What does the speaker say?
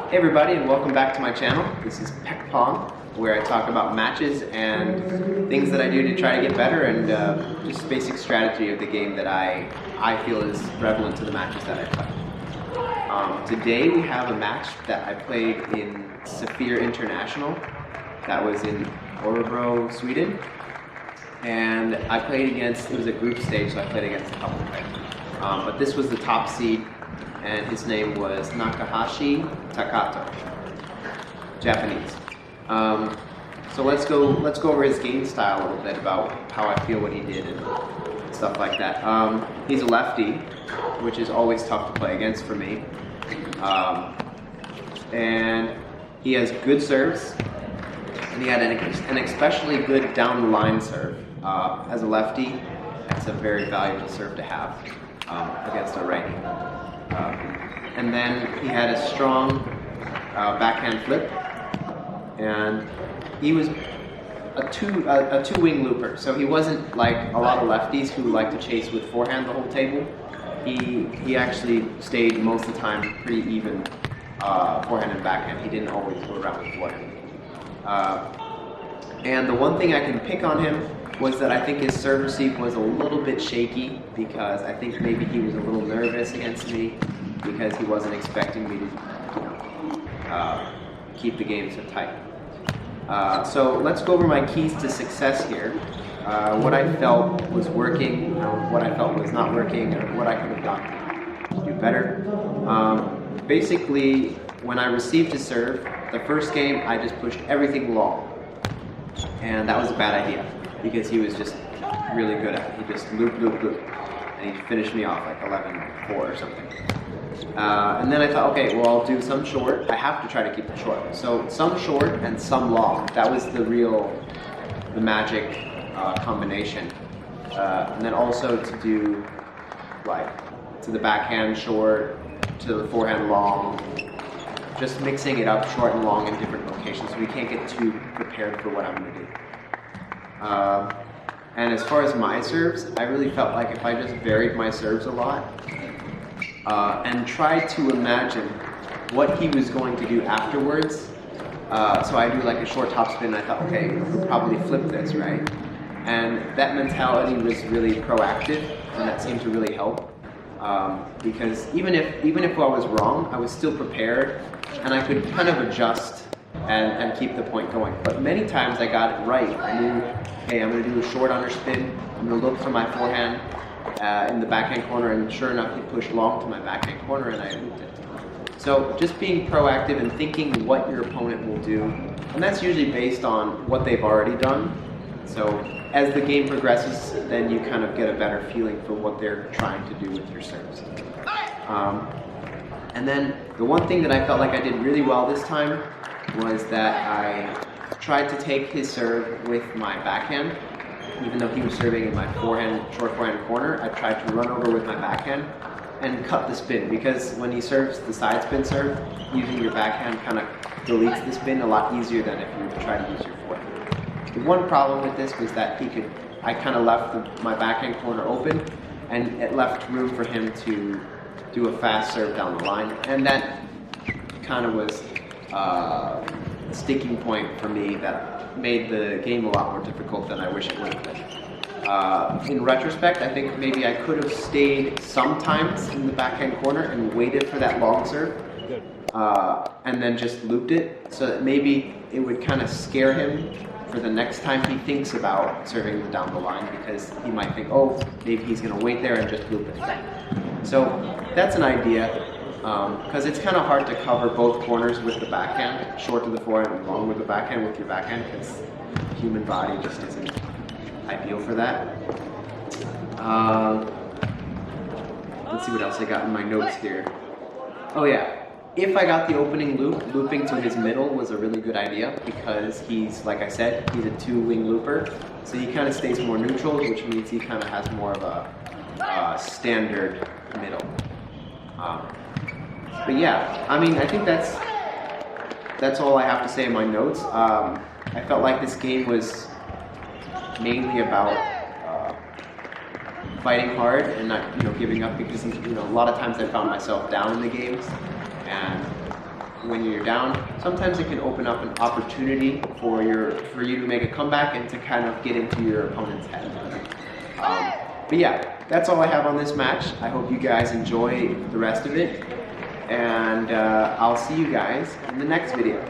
Hey everybody, and welcome back to my channel. This is Pech, where I talk about matches and things that I do to try to get better, and just basic strategy of the game that I feel is relevant to the matches that I play. Today we have a match that I played in Safir International. That was in Örebro, Sweden. And I played against, it was a group stage, so I played against a couple players. But this was the top seed, and his name was Nakahashi Takato, Japanese. So let's go over his game style a little bit, about how I feel what he did and stuff like that. He's a lefty, which is always tough to play against for me. And he has good serves, and he had an especially good down the line serve. As a lefty, that's a very valuable serve to have against a righty. And then he had a strong backhand flip, and he was a two-wing looper. So he wasn't like a lot of lefties who like to chase with forehand the whole table. He actually stayed most of the time pretty even forehand and backhand. He didn't always go around with forehand. And the one thing I can pick on him was that I think his serve receive was a little bit shaky, because I think maybe he was a little nervous against me because he wasn't expecting me to keep the game so tight. So let's go over my keys to success here. What I felt was working, what I felt was not working, and what I could have done to do better. Basically, when I received his serve, the first game I just pushed everything long. And that was a bad idea, because he was just really good at it. He just loop, and he finished me off like 11-4 or something. And then I thought, okay, well, I'll do some short. I have to try to keep it short. So some short and some long. That was the magic combination. And then also to do like to the backhand short, to the forehand long. Just mixing it up, short and long, in different locations, so we can't get too prepared for what I'm going to do. And as far as my serves, I really felt like if I just varied my serves a lot and tried to imagine what he was going to do afterwards. So I do like a short topspin, I thought, okay, he'll probably flip this, right? And that mentality was really proactive, and that seemed to really help. Because even if I was wrong, I was still prepared, and I could kind of adjust and keep the point going. But many times I got it right. I knew, hey, I'm going to do a short underspin. I'm going to look for my forehand in the backhand corner, and sure enough, he pushed long to my backhand corner, and I looped it. So just being proactive and thinking what your opponent will do, and that's usually based on what they've already done. So as the game progresses, then you kind of get a better feeling for what they're trying to do with your serves. And then the one thing that I felt like I did really well this time was that I tried to take his serve with my backhand. Even though he was serving in my short forehand corner, I tried to run over with my backhand and cut the spin, because when he serves the side spin serve, using your backhand kind of deletes the spin a lot easier than if you try to use your forehand. The one problem with this was that I kind of left my backhand corner open, and it left room for him to do a fast serve down the line, and that kind of was a sticking point for me that made the game a lot more difficult than I wish it would have been. In retrospect, I think maybe I could have stayed sometimes in the backhand corner and waited for that long serve, and then just looped it, so that maybe it would kind of scare him for the next time he thinks about serving down the line, because he might think, oh, maybe he's going to wait there and just loop it. So that's an idea, because it's kind of hard to cover both corners with the backhand, short to the forehand and long with the backhand with your backhand, because the human body just isn't ideal for that. Let's see what else I got in my notes here. Oh yeah. If I got the opening loop, looping to his middle was a really good idea, because he's, like I said, he's a two-wing looper, so he kind of stays more neutral, which means he kind of has more of a standard middle. But yeah, I mean, I think that's all I have to say in my notes. I felt like this game was mainly about fighting hard and not, giving up, because a lot of times I found myself down in the games, and when you're down. Sometimes it can open up an opportunity for you to make a comeback and to kind of get into your opponent's head. But yeah, that's all I have on this match. I hope you guys enjoy the rest of it, and I'll see you guys in the next video.